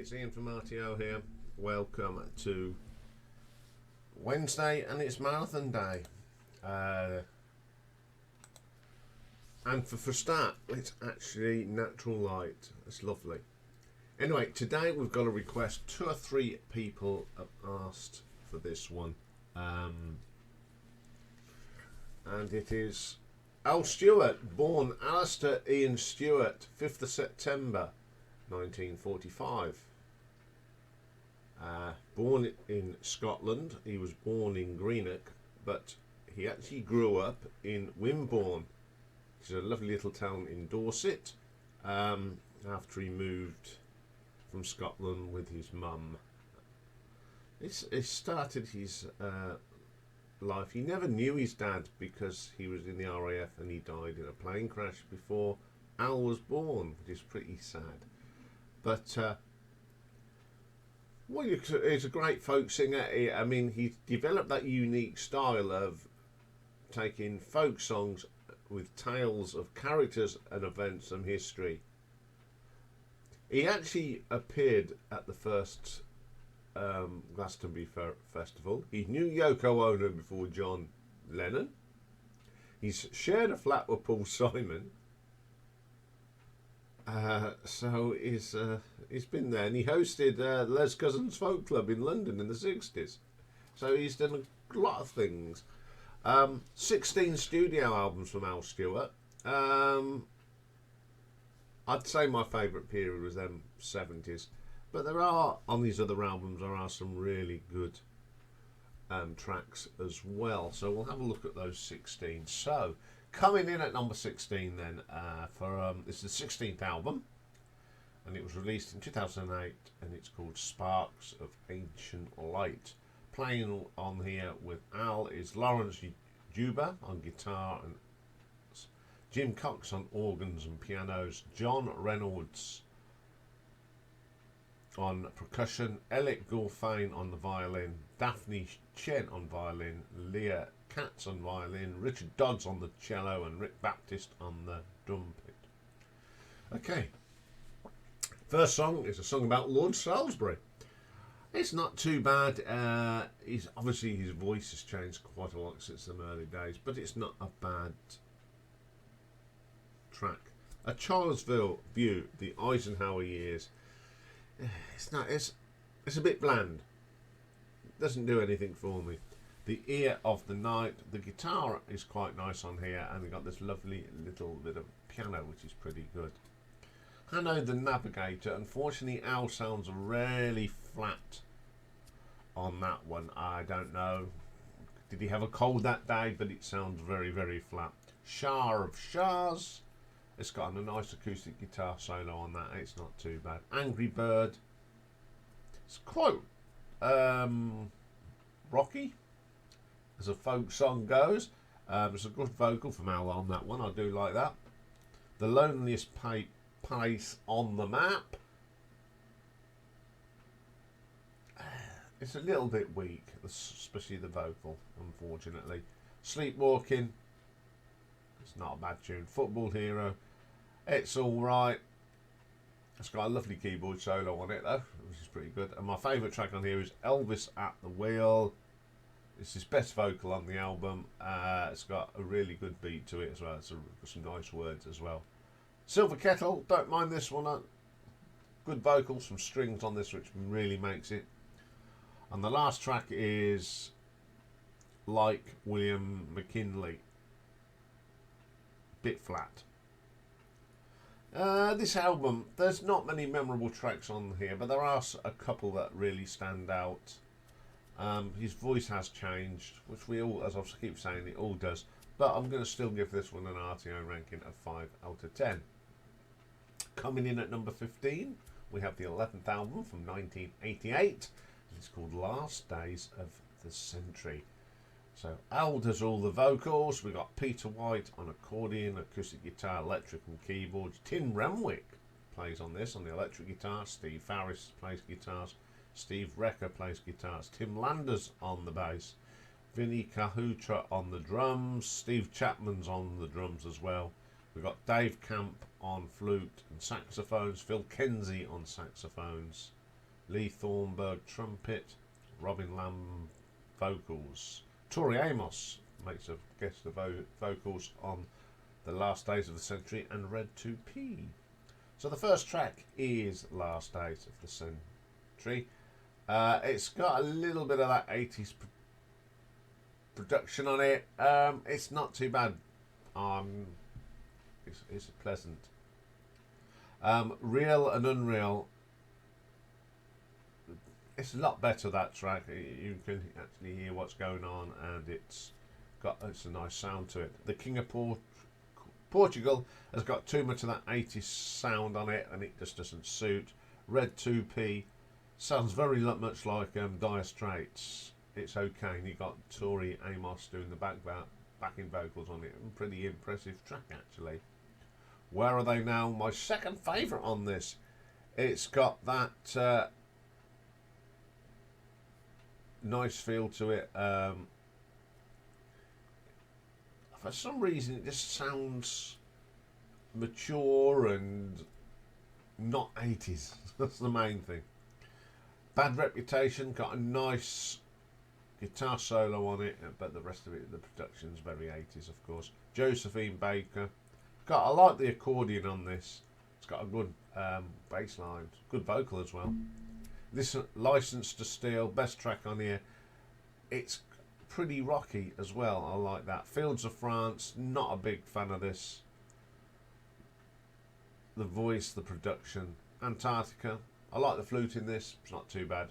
it's Ian from RTO here. Welcome to Wednesday, and it's marathon day. And for a start, it's actually natural light. It's lovely. Anyway, today we've got a request. 2 or 3 people have asked for this one. And it is Al Stewart, born Alistair Ian Stewart, 5th of September 1945. Born in Scotland. He was born in Greenock, but he actually grew up in Wimborne, which is a lovely little town in Dorset, after he moved from Scotland with his mum. It started his life. He never knew his dad because he was in the RAF and he died in a plane crash before Al was born, which is pretty sad. But well, he's a great folk singer. I mean, he developed that unique style of taking folk songs with tales of characters and events and history. He actually appeared at the first Glastonbury Festival. He knew Yoko Ono before John Lennon. He's shared a flat with Paul Simon. So he's been there, and he hosted Les Cousins Folk Club in London in the 60s. So he's done a lot of things. 16 studio albums from Al Stewart. I'd say my favourite period was them 70s. But there are, on these other albums, there are some really good tracks as well. So we'll have a look at those 16. So, coming in at number 16 then, this is the 16th album. And it was released in 2008, and it's called Sparks of Ancient Light. Playing on here with Al is Laurence Juber on guitar, and Jim Cox on organs and pianos, John Reynolds on percussion, Alec Goulfain on the violin, Daphne Chen on violin, Leah Katz on violin, Richard Dodds on the cello, and Rick Baptist on the trumpet. Okay, first song is a song about Lord Salisbury. It's not too bad. Obviously his voice has changed quite a lot since the early days, but it's not a bad track. A Child's View, the Eisenhower years. It's a bit bland. Doesn't do anything for me. The Ear of the Night. The guitar is quite nice on here, and they got this lovely little bit of piano, which is pretty good. Hanno the Navigator. Unfortunately, Al sounds really flat on that one. I don't know. Did he have a cold that day? But it sounds very, very flat. Shah of Shahs. It's got a nice acoustic guitar solo on that. It's not too bad. Angry Bird. It's quite rocky, as a folk song goes. It's a good vocal from Al on that one. I do like that. The Loneliest Place on the Map. It's a little bit weak, especially the vocal, unfortunately. Sleepwalking. It's not a bad tune. Football Hero. It's alright. It's got a lovely keyboard solo on it though, which is pretty good. And my favourite track on here is Elvis at the Wheel. It's his best vocal on the album. It's got a really good beat to it as well. It's got some nice words as well. Silver Kettle, don't mind this one. Good vocals, some strings on this, which really makes it. And the last track is Like William McKinley. Bit flat. This album, there's not many memorable tracks on here, but there are a couple that really stand out. His voice has changed, which we all, as I keep saying, it all does. But I'm going to still give this one an RTO ranking of 5 out of 10. Coming in at number 15, we have the 11th album from 1988. It's called Last Days of the Century. So Al does all the vocals. We got Peter White on accordion, acoustic guitar, electric and keyboards. Tim Renwick plays on this on the electric guitar. Steve Farris plays guitars. Steve Recker plays guitars. Tim Landers on the bass. Vinnie Cahutra on the drums. Steve Chapman's on the drums as well. We've got Dave Camp on flute and saxophones. Phil Kenzie on saxophones. Lee Thornburg trumpet, Robin Lamb vocals. Tori Amos makes a guest of vocals on The Last Days of the Century and Red 2P. So the first track is Last Days of the Century. It's got a little bit of that 80s production on it. It's not too bad. It's pleasant. Real and Unreal. It's a lot better, that track. You can actually hear what's going on, and it's a nice sound to it. The King of Portugal has got too much of that 80s sound on it, and it just doesn't suit. Red 2P sounds very much like Dire Straits. It's okay. And you got Tori Amos doing the backing vocals on it. Pretty impressive track, actually. Where Are They Now? My second favourite on this. It's got that nice feel to it. For some reason, it just sounds mature and not 80s. That's the main thing. Bad Reputation got a nice guitar solo on it, but the rest of it, the production's very 80s, of course. Josephine Baker. I like the accordion on this. It's got a good bass line, good vocal as well. This License to Steal, best track on here. It's pretty rocky as well. I like that. Fields of France, not a big fan of this. The voice, the production. Antarctica, I like the flute in this. It's not too bad.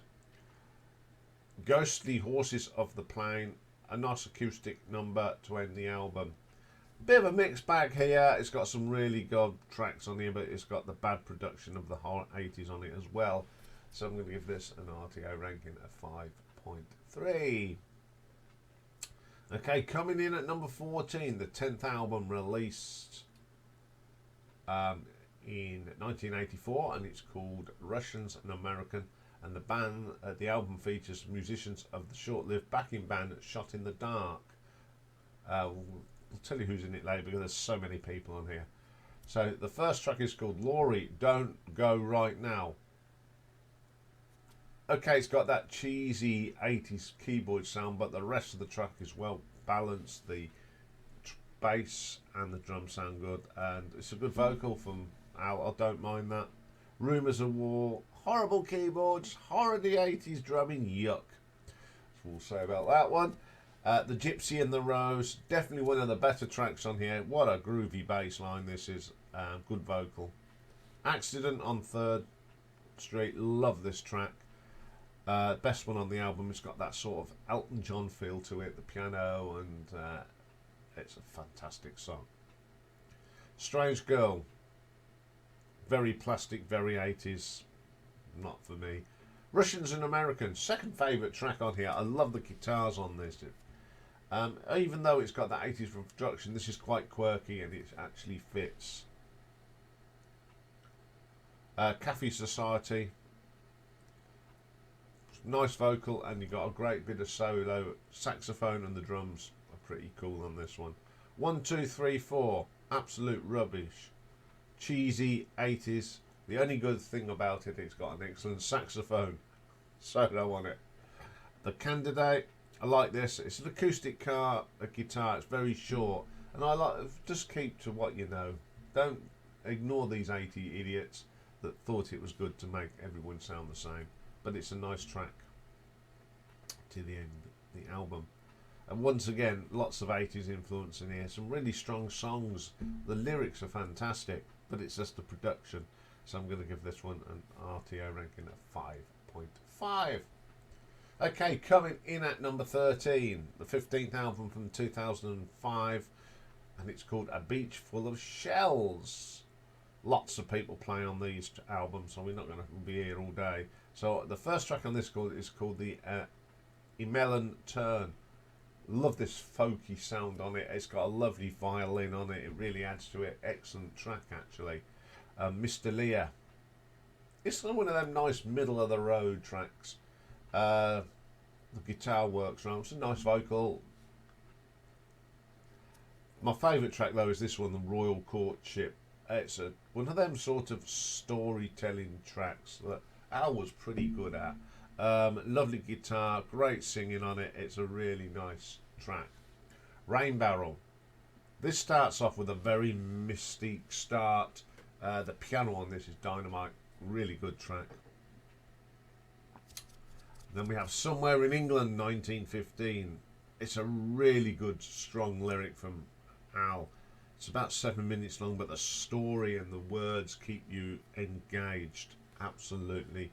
Ghostly Horses of the Plain, a nice acoustic number to end the album. Bit of a mixed bag here. It's got some really good tracks on here, but it's got the bad production of the whole 80s on it as well. So I'm going to give this an RTO ranking of 5.3. Okay, coming in at number 14, the 10th album released in 1984, and it's called Russians and American. And the album features musicians of the short-lived backing band Shot in the Dark. I'll tell you who's in it later because there's so many people on here. So the first track is called Laurie, Don't Go Right Now. Okay, it's got that cheesy 80s keyboard sound, but the rest of the track is well balanced. The bass and the drums sound good, and it's a good vocal from Al. I don't mind that. Rumours of War, horrible keyboards, horrible 80s drumming, yuck. That's all we'll say about that one. The Gypsy and the Rose, definitely one of the better tracks on here. What a groovy bass line this is. Good vocal. Accident on 3rd Street, love this track. Best one on the album. It's got that sort of Elton John feel to it, the piano, and it's a fantastic song. Strange Girl, very plastic, very 80s, not for me. Russians and Americans, second favourite track on here. I love the guitars on this. Even though it's got that 80s production, this is quite quirky and it actually fits. Cafe Society, nice vocal, and you got a great bit of solo saxophone, and the drums are pretty cool on this one. 1, 2, 3, 4, absolute rubbish, cheesy 80s. The only good thing about it, it's got an excellent saxophone solo on it. The Candidate, I like this. It's an acoustic guitar. It's very short, and I like, just keep to what you know. Don't ignore these 80 idiots that thought it was good to make everyone sound the same. But it's a nice track to the end of the album. And once again, lots of 80s influence in here. Some really strong songs. The lyrics are fantastic, but it's just the production. So I'm going to give this one an RTO ranking of 5.5. Okay, coming in at number 13, the 15th album from 2005, and it's called A Beach Full of Shells. Lots of people play on these albums, so we're not going to be here all day. So the first track on this is called the Emelin Turn. Love this folky sound on it. It's got a lovely violin on it. It really adds to it. Excellent track, actually. Mr. Lear. It's one of them nice middle of the road tracks. The guitar works around. It's a nice vocal. My favourite track though is this one, The Royal Courtship. It's one of them sort of storytelling tracks that Al was pretty good at. Lovely guitar, great singing on it. It's a really nice track. Rain Barrel. This starts off with a very mystique start. The piano on this is dynamite. Really good track. Then we have Somewhere in England, 1915. It's a really good, strong lyric from Al. It's about 7 minutes long, but the story and the words keep you engaged. Absolutely,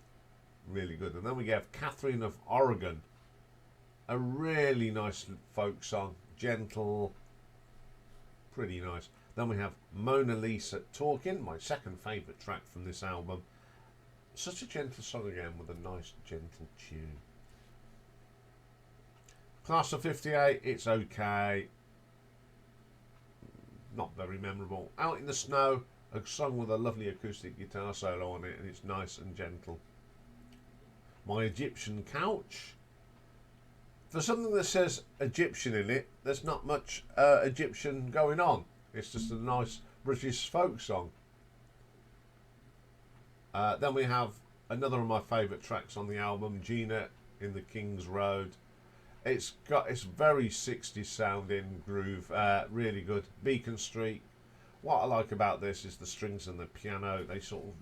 really good. And then we have Catherine of Oregon. A really nice folk song. Gentle, pretty nice. Then we have Mona Lisa Talking, my second favourite track from this album. Such a gentle song again with a nice gentle tune. Class of 58, it's okay. Not very memorable. Out in the Snow, a song with a lovely acoustic guitar solo on it, and it's nice and gentle. My Egyptian Couch. For something that says Egyptian in it, there's not much Egyptian going on. It's just a nice British folk song. Then we have another of my favourite tracks on the album, Gina in the King's Road. It's very 60s sounding groove, really good. Beacon Street. What I like about this is the strings and the piano. They sort of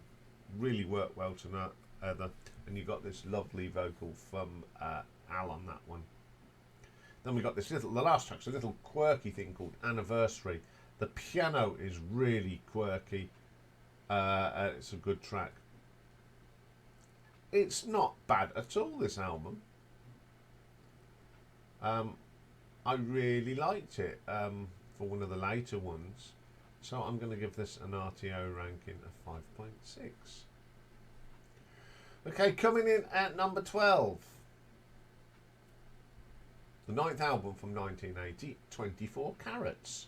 really work well together, and you got this lovely vocal from Al on that one. Then we got the last track's a little quirky thing called Anniversary. The piano is really quirky. It's a good track. It's not bad at all, this album. I really liked it for one of the later ones. So I'm going to give this an RTO ranking of 5.6. Okay, coming in at number 12. The ninth album from 1980, 24 Carats.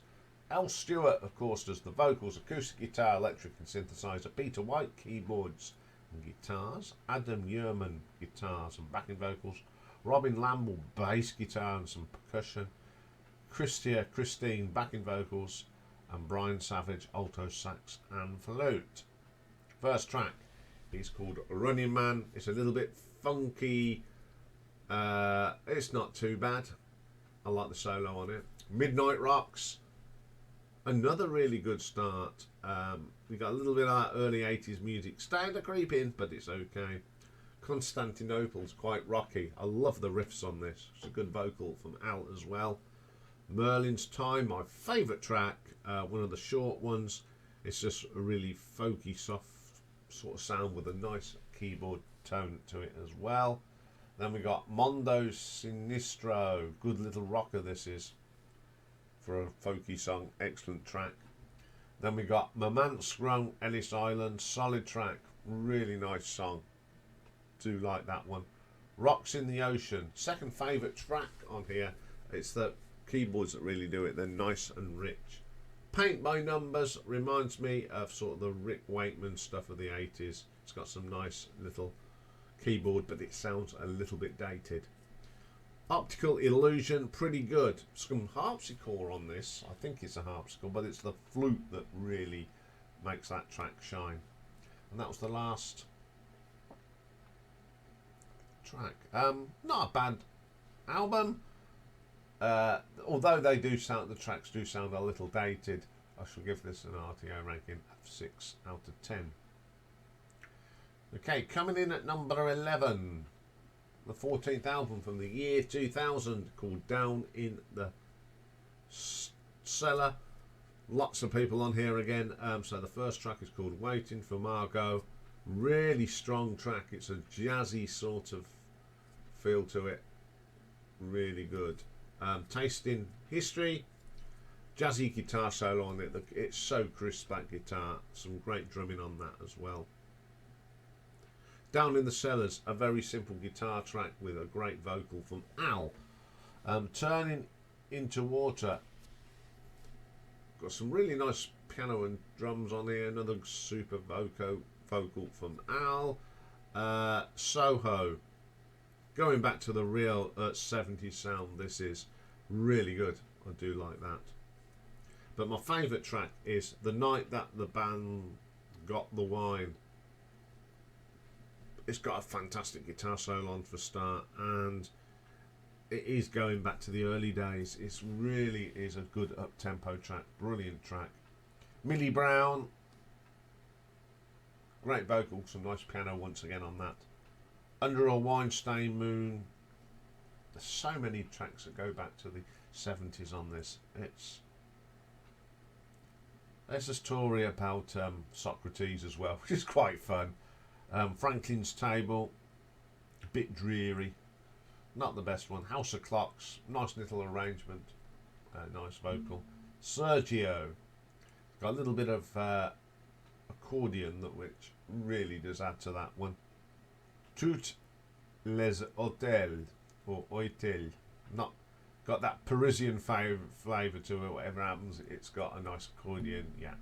Al Stewart, of course, does the vocals, acoustic guitar, electric and synthesizer. Peter White, keyboards and guitars. Adam Yearman, guitars and backing vocals. Robin Lamble, bass guitar and some percussion. Christine, backing vocals. And Brian Savage, alto sax and flute. First track is called Running Man. It's a little bit funky. It's not too bad. I like the solo on it. Midnight Rocks. Another really good start. We got a little bit of that early 80s music. Starting to creep in, but it's okay. Constantinople's quite rocky. I love the riffs on this. It's a good vocal from Al as well. Merlin's Time, my favourite track. One of the short ones. It's just a really folky, soft sort of sound with a nice keyboard tone to it as well. Then we got Mondo Sinistro. Good little rocker this is for a folky song. Excellent track. Then we got Mamanskron, Ellis Island. Solid track. Really nice song. Do like that one. Rocks in the Ocean. Second favourite track on here. It's the keyboards that really do it. They're nice and rich. Paint by Numbers reminds me of sort of the Rick Wakeman stuff of the 80s. It's got some nice little keyboard, but it sounds a little bit dated. Optical Illusion, pretty good. Some harpsichord on this. I think it's a harpsichord, but it's the flute that really makes that track shine. And that was the last track. Not a bad album. Although they do sound, the tracks do sound a little dated, I shall give this an RTO ranking of 6 out of 10. Okay, coming in at number 11, the 14th album from the year 2000, called Down in the Cellar. Lots of people on here again. So the first track is called Waiting for Margot. Really strong track. It's a jazzy sort of feel to it. Really good. Tasting History. Jazzy guitar solo on it. It's so crisp, that guitar. Some great drumming on that as well. Down in the Cellars, a very simple guitar track with a great vocal from Al. Turning into Water. Got some really nice piano and drums on here. Another super vocal from Al. Soho. Going back to the real 70s sound, this is really good. I do like that. But my favourite track is The Night That the Band Got the Wine. It's got a fantastic guitar solo on for a start, and it is going back to the early days. It really is a good up-tempo track, brilliant track. Millie Brown, great vocal, some nice piano once again on that. Under a Weinstein Moon. There's so many tracks that go back to the 70s on this. There's a story about Socrates as well, which is quite fun. Franklin's Table, a bit dreary, not the best one. House of Clocks, nice little arrangement, nice vocal. Sergio, got a little bit of accordion which really does add to that one. Toutes les hôtels, or Oitel, not got that Parisian flavour to it. Whatever happens, it's got a nice accordion. Yeah.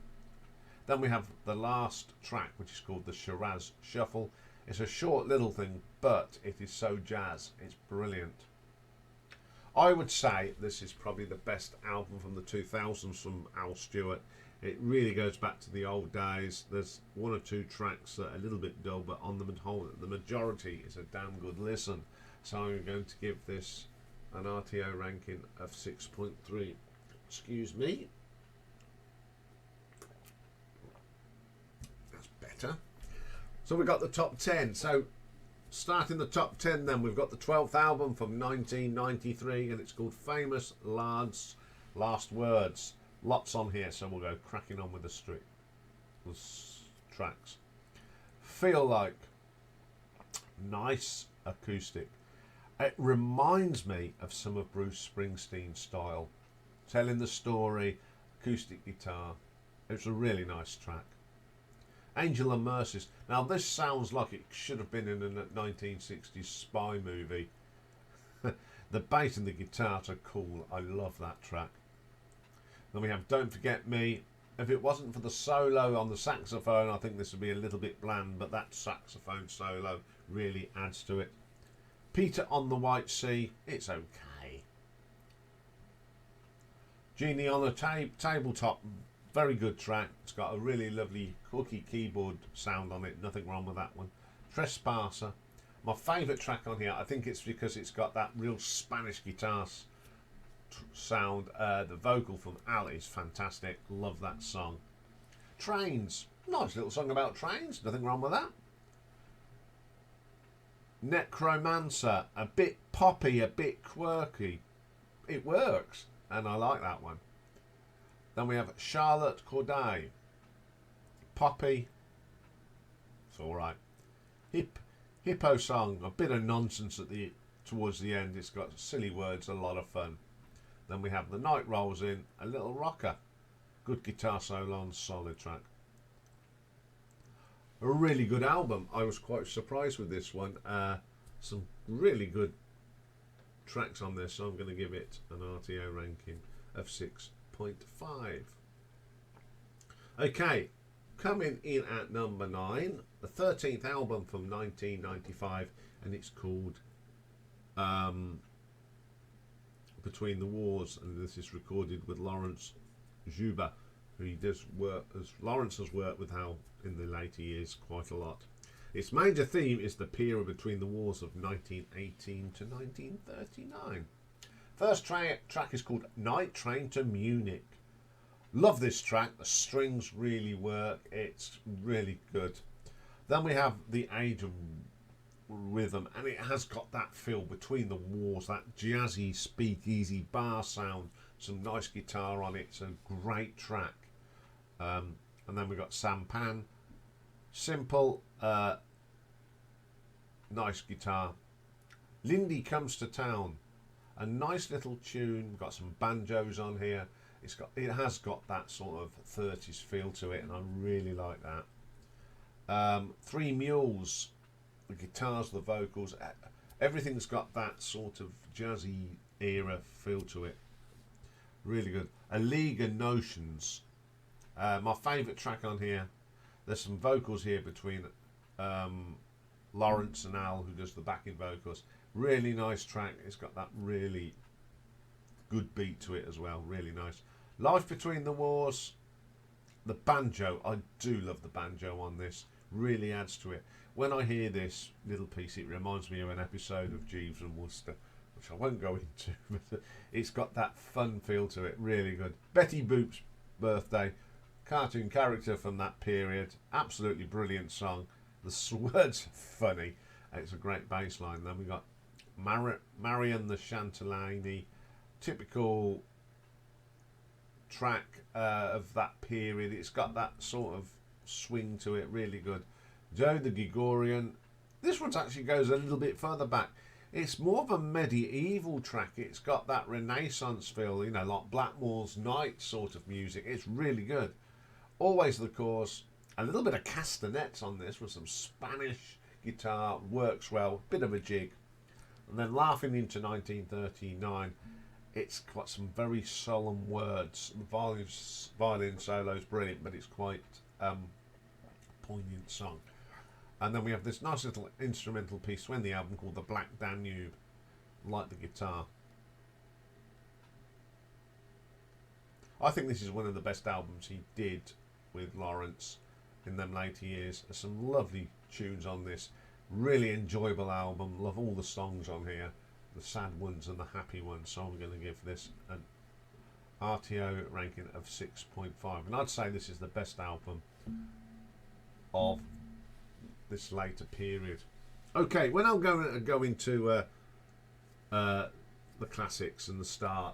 Then we have the last track, which is called the Shiraz Shuffle. It's a short little thing, but it is so jazz. It's brilliant. I would say this is probably the best album from the 2000s from Al Stewart. It really goes back to the old days. There's one or two tracks that are a little bit dull, but on the whole, the majority is a damn good listen. So I'm going to give this an RTO ranking of 6.3. Excuse me. That's better. So we've got the top 10. So starting the top 10 then, we've got the 12th album from 1993, and it's called Famous Last Words. Lots on here, so we'll go cracking on with the tracks. Feel Like, nice acoustic. It reminds me of some of Bruce Springsteen's style, telling the story, acoustic guitar. It's a really nice track. Angel and Mercies. Now this sounds like it should have been in a 1960s spy movie. The bass and the guitars are cool. I love that track. Then we have Don't Forget Me. If it wasn't for the solo on the saxophone, I think this would be a little bit bland, but that saxophone solo really adds to it. Peter on the White Sea, it's okay. Genie on the Tabletop, very good track. It's got a really lovely hooky keyboard sound on it, nothing wrong with that one. Trespasser, my favourite track on here, I think it's because it's got that real Spanish guitar sound. The vocal from Al is fantastic, love that song. Trains, nice little song about trains, nothing wrong with that. Necromancer, a bit poppy, a bit quirky. It works, and I like that one. Then we have Charlotte Corday. Poppy, it's alright. Hippo song, a bit of nonsense towards the end. It's got silly words, a lot of fun. Then we have The Night Rolls In, a little rocker. Good guitar solo on, solid track. A really good album. I was quite surprised with this one. Some really good tracks on this, so I'm going to give it an RTO ranking of 6.5. Okay, coming in at number 9, the 13th album from 1995, and it's called Between the Wars, and this is recorded with Laurence Juber, who he does work as Laurence has worked with Hal in the later years quite a lot. Its major theme is the period between the wars of 1918 to 1939. First track is called Night Train to Munich. Love this track, the strings really work, it's really good. Then we have The Age of Rhythm, and it has got that feel between the wars, that jazzy speakeasy bar sound, some nice guitar on it. It's a great track. And then we've got Sampan, simple, nice guitar. Lindy Comes to Town, a nice little tune. We've got some banjos on here. It has got that sort of 30s feel to it, and I really like that. Three Mules, the guitars, the vocals, everything's got that sort of jazzy era feel to it. Really good. A League of Notions, my favourite track on here. There's some vocals here between Laurence and Al, who does the backing vocals. Really nice track. It's got that really good beat to it as well. Really nice. Life Between the Wars. The banjo. I do love the banjo on this. Really adds to it. When I hear this little piece, it reminds me of an episode of Jeeves and Wooster, which I won't go into, but it's got that fun feel to it, really good. Betty Boop's birthday, cartoon character from that period, absolutely brilliant song. The words are funny, it's a great bass line. Then we got Marion the Chantilly, typical track of that period. It's got that sort of swing to it, really good. Joe the Gregorian. This one actually goes a little bit further back. It's more of a medieval track. It's got that Renaissance feel, you know, like Blackmore's Night sort of music. It's really good. Always the Cause. A little bit of castanets on this with some Spanish guitar. Works well. Bit of a jig. And then Laughing into 1939. It's got some very solemn words. The violin solo is brilliant, but it's quite poignant song. And then we have this nice little instrumental piece when the album called The Black Danube. Like the guitar. I think this is one of the best albums he did with Laurence in them later years. There's some lovely tunes on this. Really enjoyable album. Love all the songs on here. The sad ones and the happy ones. So I'm going to give this an RTO ranking of 6.5. And I'd say this is the best album of this later period. Okay, when I'm going to go into the classics and the start.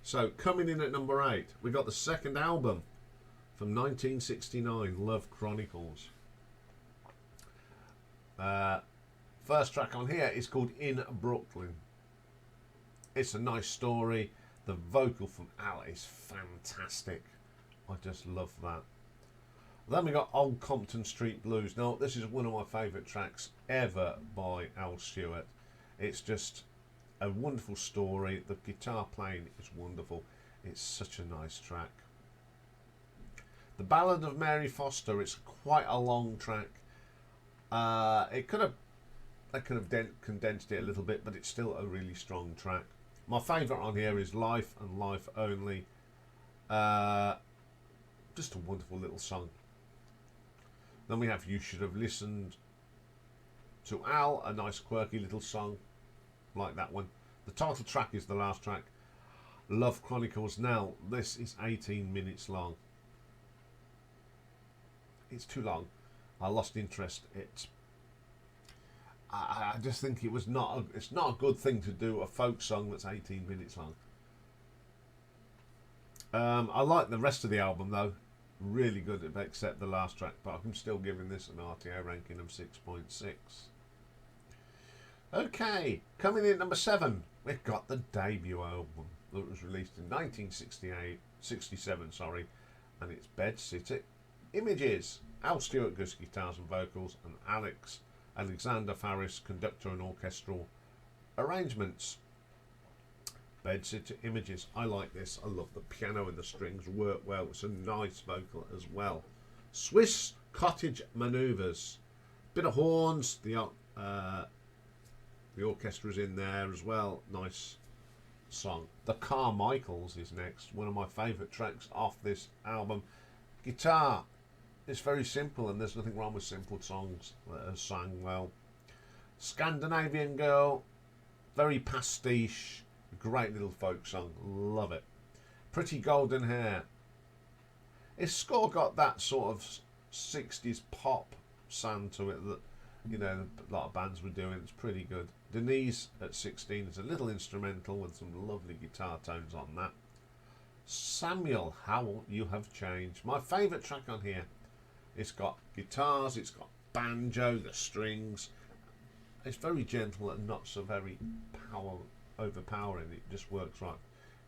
So coming in at number 8, we got the second album from 1969, Love Chronicles. First track on here is called In Brooklyn. It's a nice story. The vocal from Al is fantastic. I just love that. Then we got Old Compton Street Blues. Now, this is one of my favourite tracks ever by Al Stewart. It's just a wonderful story. The guitar playing is wonderful. It's such a nice track. The Ballad of Mary Foster. It's quite a long track. They could have condensed it a little bit, but it's still a really strong track. My favourite on here is Life and Life Only. Just a wonderful little song. Then we have You Should Have Listened to Al, a nice quirky little song like that one. The title track is the last track, Love Chronicles. Now this is 18 minutes long. It's too long. I lost interest. I just think it's not a good thing to do a folk song that's 18 minutes long. I like the rest of the album though. Really good, except the last track, but I'm still giving this an RTO ranking of 6.6. Okay, coming in at number 7, we've got the debut album that was released in 1967, and it's Bedsitter Images. Al Stewart does guitars and vocals, and Alexander Faris conductor and orchestral arrangements. Bedsitter Images. I like this. I love the piano and the strings work well. It's a nice vocal as well. Swiss Cottage Manoeuvres. Bit of horns. The orchestra's in there as well. Nice song. The Carmichaels is next. One of my favourite tracks off this album. Guitar. It's very simple, and there's nothing wrong with simple songs that are sung well. Scandinavian Girl. Very pastiche. Great little folk song, love it. Pretty Golden Hair. It's got that sort of 60s pop sound to it that, you know, a lot of bands were doing. It's pretty good. Denise at 16 is a little instrumental with some lovely guitar tones on that. Samuel, How You Have Changed. My favourite track on here. It's got guitars, it's got banjo, the strings. It's very gentle and not so very overpowering. It just works right.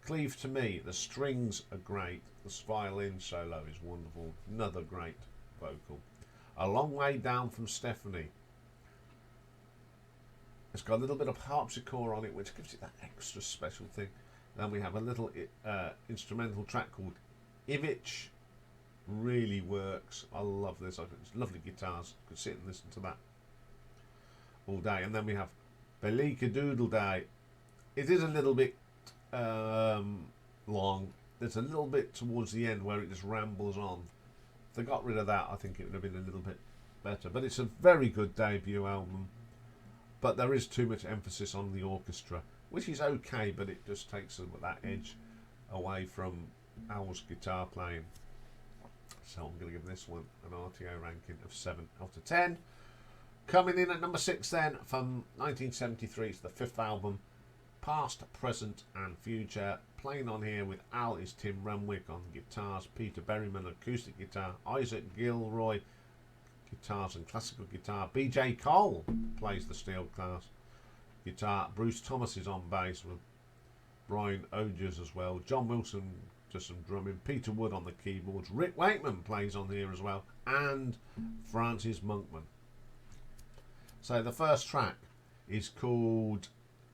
Cleave to Me. The strings are great. The violin solo is wonderful. Another great vocal. A Long Way Down from Stephanie. It's got a little bit of harpsichord on it, which gives it that extra special thing. Then we have a little instrumental track called Ivich. Really works. I love this. It's lovely guitars. Could sit and listen to that all day. And then we have Belika Doodle Day. It is a little bit long. There's a little bit towards the end where it just rambles on. If they got rid of that, I think it would have been a little bit better. But it's a very good debut album. But there is too much emphasis on the orchestra, which is okay, but it just takes that edge away from Al's guitar playing. So I'm going to give this one an RTO ranking of 7 out of 10. Coming in at number 6 then, from 1973, it's the 5th album, Past, Present and Future. Playing on here with Al is Tim Renwick on guitars, Peter Berryman acoustic guitar, Isaac Gilroy guitars and classical guitar, BJ Cole plays the steel guitar, Bruce Thomas is on bass with Brian Ogers as well, John Wilson does some drumming, Peter Wood on the keyboards, Rick Wakeman plays on here as well, and Francis Monkman. So the first track is called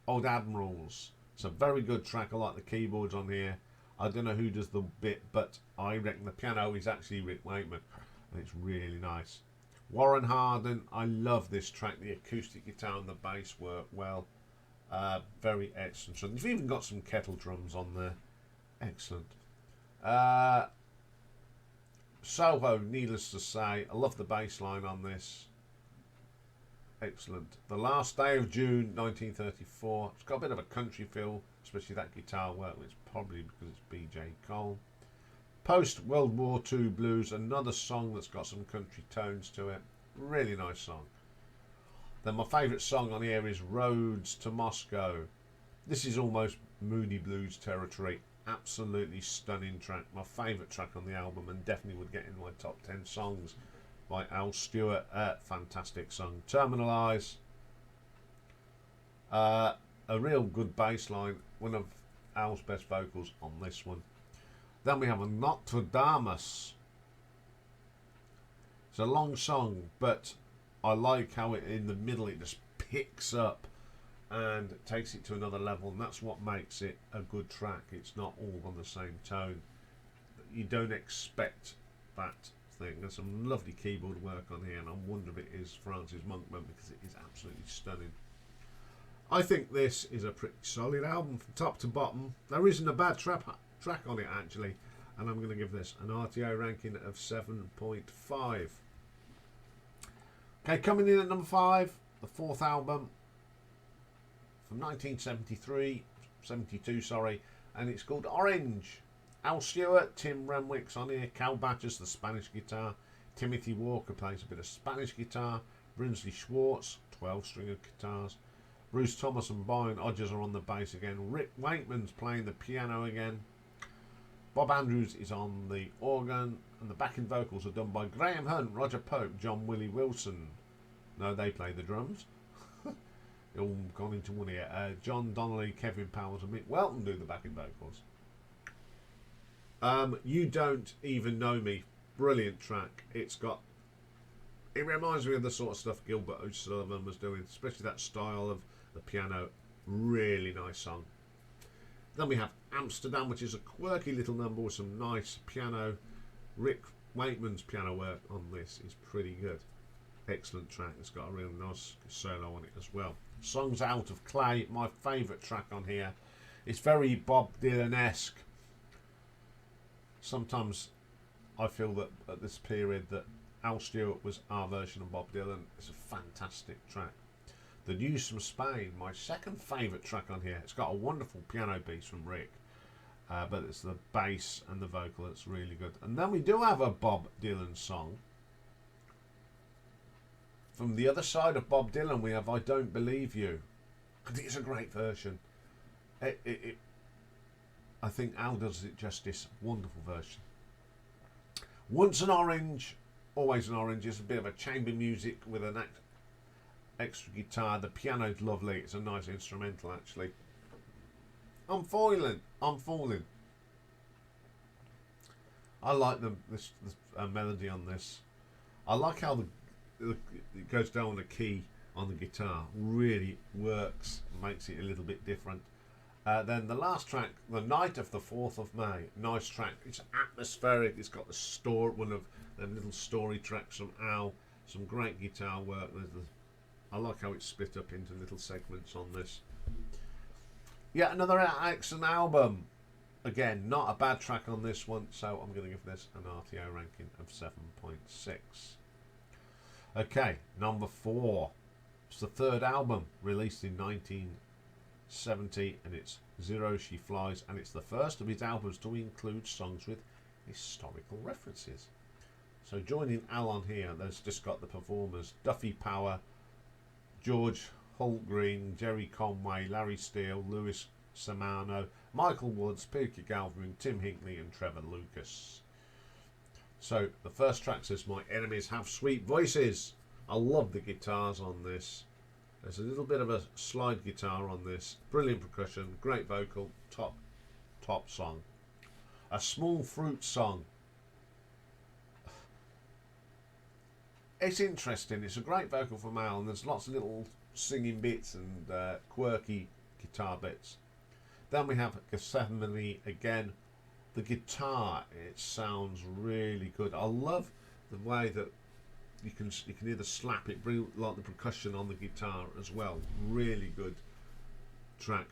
Old Admirals. It's a very good track. I like the keyboards on here. I don't know who does the bit, but I reckon the piano is actually Rick Wakeman, and it's really nice. Warren Hardin, I love this track. The acoustic guitar and the bass work well. Very excellent. So they've even got some kettle drums on there. Excellent. Soho, needless to say, I love the bass line on this. Excellent. The Last Day of June 1934. It's got a bit of a country feel, especially that guitar work. It's probably because it's BJ Cole. Post World War II Blues, another song that's got some country tones to it. Really nice song. Then my favourite song on here is Roads to Moscow. This is almost Moody Blues territory. Absolutely stunning track. My favourite track on the album, and definitely would get in my top 10 songs by Al Stewart. Fantastic song. Terminal Eyes. A real good bass line. One of Al's best vocals on this one. Then we have a Notre Dame. It's a long song, but I like how it in the middle it just picks up and takes it to another level, and that's what makes it a good track. It's not all on the same tone. You don't expect that thing. There's some lovely keyboard work on here, and I wonder if it is Francis Monkman, because it is absolutely stunning. I think this is a pretty solid album from top to bottom. There isn't a bad track on it actually, and I'm going to give this an RTO ranking of 7.5. Okay, coming in at number 5, the 4th album from 1972, sorry, and it's called Orange. Al Stewart, Tim Renwick's on here, Cal Batchers, the Spanish guitar, Timothy Walker plays a bit of Spanish guitar, Brinsley Schwartz, 12-string guitars, Bruce Thomas and Brian Ogers are on the bass again, Rick Wakeman's playing the piano again, Bob Andrews is on the organ, and the backing vocals are done by Graham Hunt, Roger Pope, John Willie Wilson. No, they play the drums. All gone into one here. John Donnelly, Kevin Powers and Mick Welton do the backing vocals. You Don't Even Know Me. Brilliant track. It reminds me of the sort of stuff Gilbert O'Sullivan was doing, especially that style of the piano. Really nice song. Then we have Amsterdam, which is a quirky little number with some nice piano. Rick Wakeman's piano work on this is pretty good. Excellent track. It's got a real nice solo on it as well. Songs Out of Clay, my favourite track on here. It's very Bob Dylan-esque. Sometimes I feel that at this period that Al Stewart was our version of Bob Dylan. It's a fantastic track. The News from Spain, my second favourite track on here. It's got a wonderful piano piece from Rick, but it's the bass and the vocal that's really good. And then we do have a Bob Dylan song. From the other side of Bob Dylan, we have I Don't Believe You. And it's a great version. I think Al does it justice. Wonderful version. Once an Orange, Always an Orange is a bit of a chamber music with an extra guitar. The piano's lovely. It's a nice instrumental, actually. I'm Falling. I like this melody on this. I like how it goes down a key on the guitar. Really works, makes it a little bit different. Then the last track, The Night of the 4th of May. Nice track. It's atmospheric. It's got one of the little story tracks from Al. Some great guitar work. I like how it's split up into little segments on this. Yeah, another excellent album. Again, not a bad track on this one, so I'm going to give this an RTO ranking of 7.6. Okay, number 4. It's the third album, released in 1970, and it's Zero She Flies, and it's the first of his albums to include songs with historical references. So joining Al on here, there's just got the performers: Duffy Power, George Hultgreen, Jerry Conway, Larry Steele, Louis Samano, Michael Woods, Peter Galvin, Tim Hinckley and Trevor Lucas. So the first track says, "My enemies have sweet voices." I love the guitars on this. There's a little bit of a slide guitar on this. Brilliant percussion, great vocal, top song. A Small Fruit Song. It's interesting. It's a great vocal from Al, and there's lots of little singing bits and quirky guitar bits. Then we have Gethsemane again. The guitar, it sounds really good. I love the way that you can hear the slap. It brings like the percussion on the guitar as well. Really good track.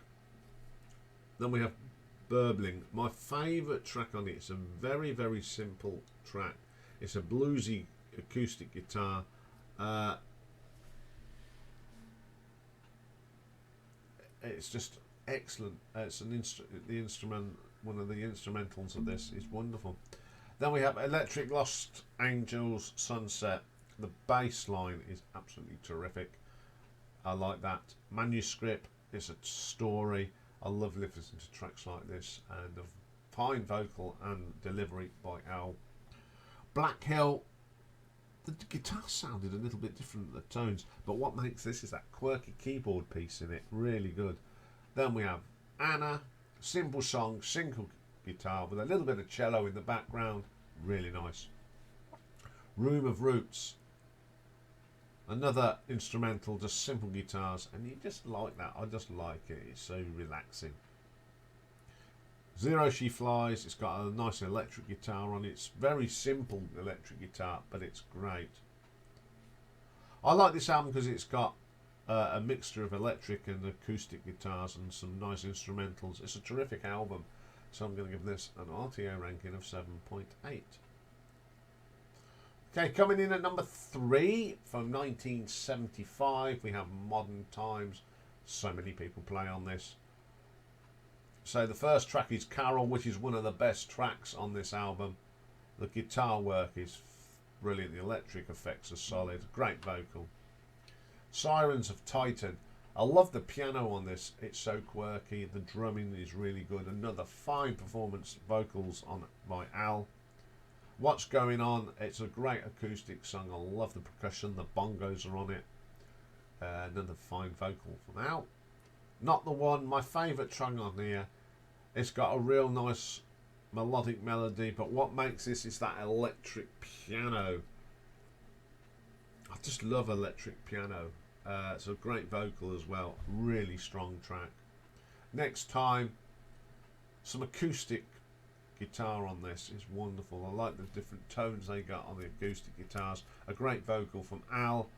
Then we have Burbling. My favourite track on it. It's a very, very simple track. It's a bluesy acoustic guitar. It's just excellent. It's the instrument. One of the instrumentals of this is wonderful. Then we have Electric Lost Angels Sunset. The bass line is absolutely terrific. I like that. Manuscript is a story. I love listening to tracks like this, and a fine vocal and delivery by Al. Black Hill. The guitar sounded a little bit different at the tones, but what makes this is that quirky keyboard piece in it. Really good. Then we have Anna. Simple song, single guitar with a little bit of cello in the background. Really nice. Room of Roots. Another instrumental, just simple guitars, and you just like that. I just like it. It's so relaxing. Zero She Flies. It's got a nice electric guitar on it. It's very simple electric guitar, but it's great. I like this album because it's got a mixture of electric and acoustic guitars and some nice instrumentals. It's a terrific album, so I'm going to give this an RTO ranking of 7.8. Okay, coming in at number 3 from 1975, we have Modern Times. So many people play on this. So the first track is Carol, which is one of the best tracks on this album. The guitar work is brilliant. The electric effects are solid. Great vocal. Sirens of Titan. I love the piano on this. It's so quirky. The drumming is really good. Another fine performance vocals on by Al. What's Going On? It's a great acoustic song. I love the percussion. The bongos are on it. Another fine vocal from Al. Not the One. My favourite track on here. It's got a real nice melodic melody, but what makes this is that electric piano. I just love electric piano. It's a great vocal as well. Really strong track. Next Time. Some acoustic guitar on this is wonderful. I like the different tones they got on the acoustic guitars. A great vocal from Al.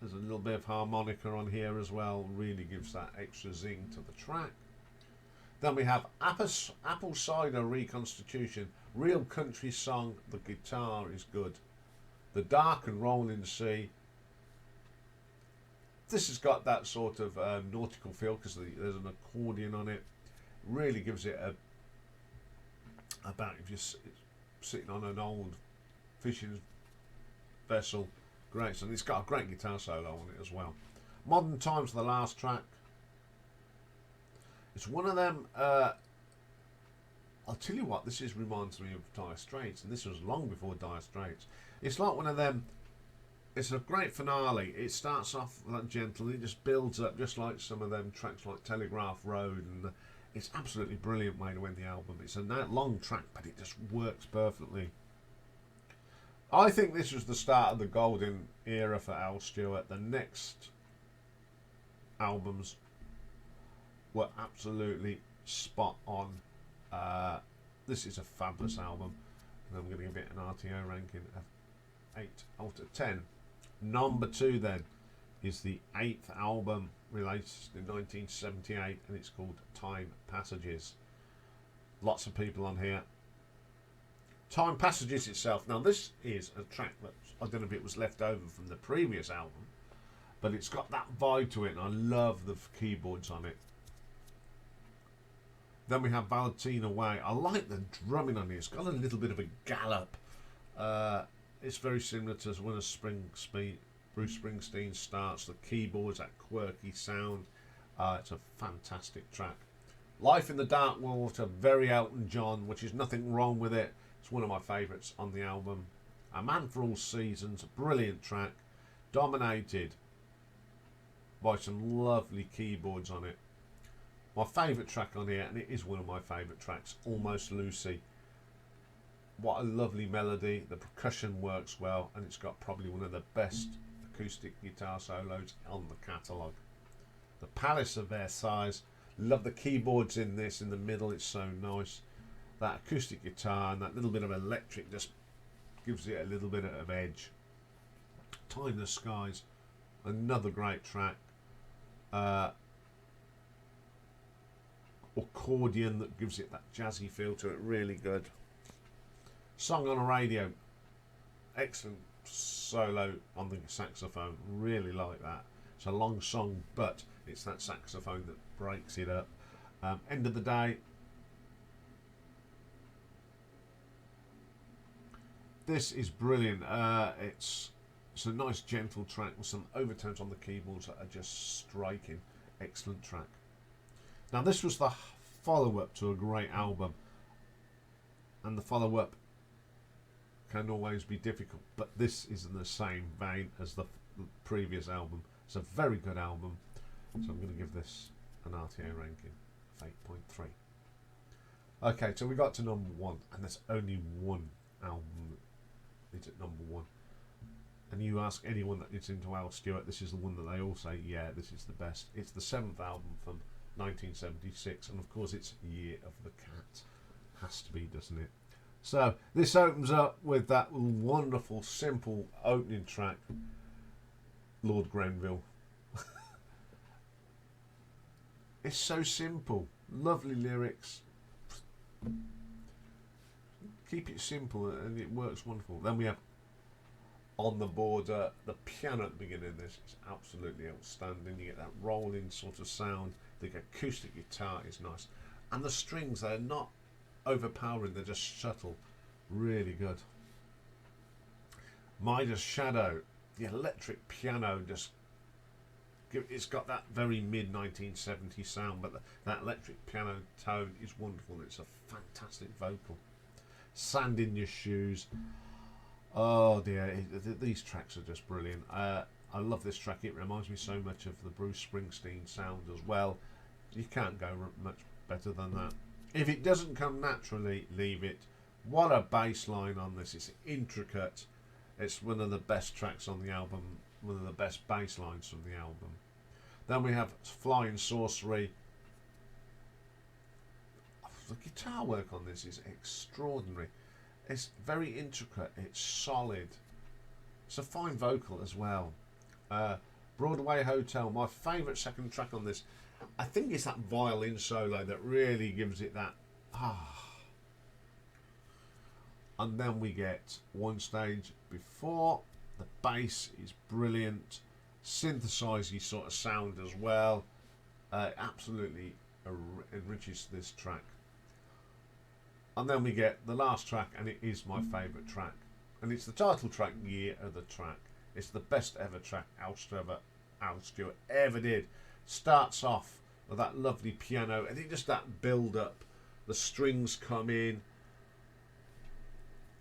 There's a little bit of harmonica on here as well. Really gives that extra zing to the track. Then we have Apple Cider Reconstitution. Real country song. The guitar is good. The Dark and Rolling Sea. This has got that sort of nautical feel because there's an accordion on it. Really gives it about if you're sitting on an old fishing vessel. Great, and it's got a great guitar solo on it as well. Modern Times, the last track. It's one of them. I'll tell you what, this reminds me of Dire Straits, and this was long before Dire Straits. It's like one of them. It's a great finale. It starts off like gentle, it just builds up, just like some of them tracks like Telegraph Road, and it's absolutely brilliant way to end the album. It's a long track, but it just works perfectly. I think this was the start of the golden era for Al Stewart. The next albums were absolutely spot on. This is a fabulous album, and I'm going to give it an RTO ranking of 8 out of 10. Number 2 then is the 8th album released in 1978, and it's called Time Passages. Lots of people on here. Time Passages itself. Now this is a track that I don't know if it was left over from the previous album, but it's got that vibe to it, and I love the keyboards on it. Then we have Valentina Way. I like the drumming on it. It's got a little bit of a gallop. It's very similar to when Bruce Springsteen starts. The keyboards, that quirky sound. It's a fantastic track. Life in the Dark Water, very Elton John, which is nothing wrong with it. It's one of my favourites on the album. A Man for All Seasons, a brilliant track, dominated by some lovely keyboards on it. My favourite track on here, and it is one of my favourite tracks, Almost Lucy. What a lovely melody, the percussion works well, and it's got probably one of the best acoustic guitar solos on the catalogue. The Palace of Versailles, love the keyboards in this, in the middle, it's so nice. That acoustic guitar and that little bit of electric just gives it a little bit of edge. Timeless Skies, another great track. Accordion that gives it that jazzy feel to it, really good. Song on a Radio, excellent solo on the saxophone, really like that. It's a long song, but it's that saxophone that breaks it up. End of the Day. This is brilliant. It's a nice gentle track with some overtones on the keyboards that are just striking. Excellent track. Now this was the follow-up to a great album, and the follow-up can always be difficult, but this is in the same vein as the previous album. It's a very good album, so I'm going to give this an RTA ranking of 8.3. Okay, so we got to number 1, and there's only one album that is at number 1. And you ask anyone that is into Al Stewart, this is the one that they all say, yeah, this is the best. It's the 7th album from 1976, and of course it's Year of the Cat. Has to be, doesn't it? So this opens up with that wonderful, simple opening track, Lord Grenville. It's so simple, lovely lyrics. Keep it simple and it works wonderful. Then we have On the Border. The piano at the beginning of this is absolutely outstanding. You get that rolling sort of sound. The acoustic guitar is nice, and the strings, they're not overpowering, they're just subtle, really good. Midas Shadow, the electric piano, it's got that very mid 1970s sound, but that electric piano tone is wonderful. It's a fantastic vocal. Sand in Your Shoes, oh dear, these tracks are just brilliant. I love this track. It reminds me so much of the Bruce Springsteen sound as well. You can't go much better than that. If it doesn't come naturally, leave it. What a bass line on this. It's intricate. It's one of the best tracks on the album, one of the best bass lines from the album. Then we have Flying Sorcery. The guitar work on this is extraordinary. It's very intricate. It's solid. It's a fine vocal as well. Broadway Hotel, my favourite second track on this. I think it's that violin solo that really gives it that And then we get One Stage Before. The bass is brilliant, synthesizey sort of sound as well. Absolutely enriches this track. And then we get the last track, and it is my favourite track, and it's the title track, Year of the Track. It's the best ever track Al Stewart ever did. Starts off with that lovely piano, and it just that build up. The strings come in,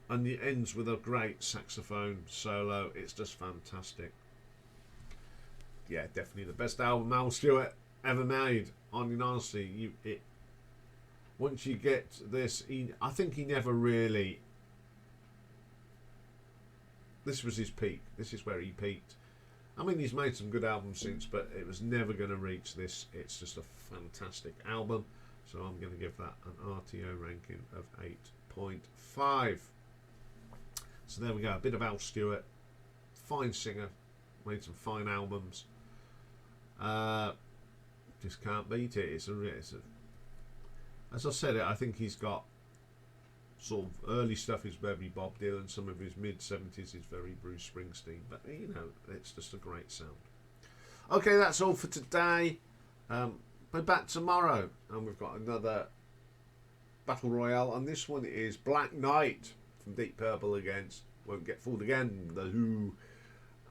and it ends with a great saxophone solo. It's just fantastic. Yeah, definitely the best album Al Stewart ever made. Honestly, once you get this, I think he never really. This was his peak. This is where he peaked. I mean, he's made some good albums since, but it was never going to reach this. It's just a fantastic album. So I'm going to give that an RTO ranking of 8.5. So there we go. A bit of Al Stewart. Fine singer. Made some fine albums. Just can't beat it. As I said, I think he's got sort of early stuff is very Bob Dylan, some of his mid-70s is very Bruce Springsteen, but you know, it's just a great sound. Okay, that's all for today. We're back tomorrow, and we've got another Battle Royale, and this one is Black Knight from Deep Purple against Won't Get Fooled Again, The Who.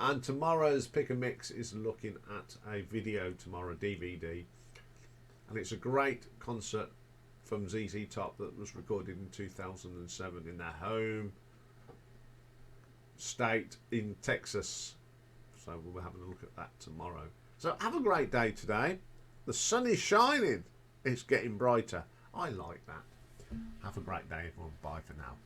And tomorrow's Pick and Mix is looking at a video tomorrow, DVD, and it's a great concert from ZZ Top that was recorded in 2007 in their home state in Texas. So we'll be having a look at that tomorrow. So have a great day today. The sun is shining. It's getting brighter. I like that. Have a great day, everyone. Bye for now.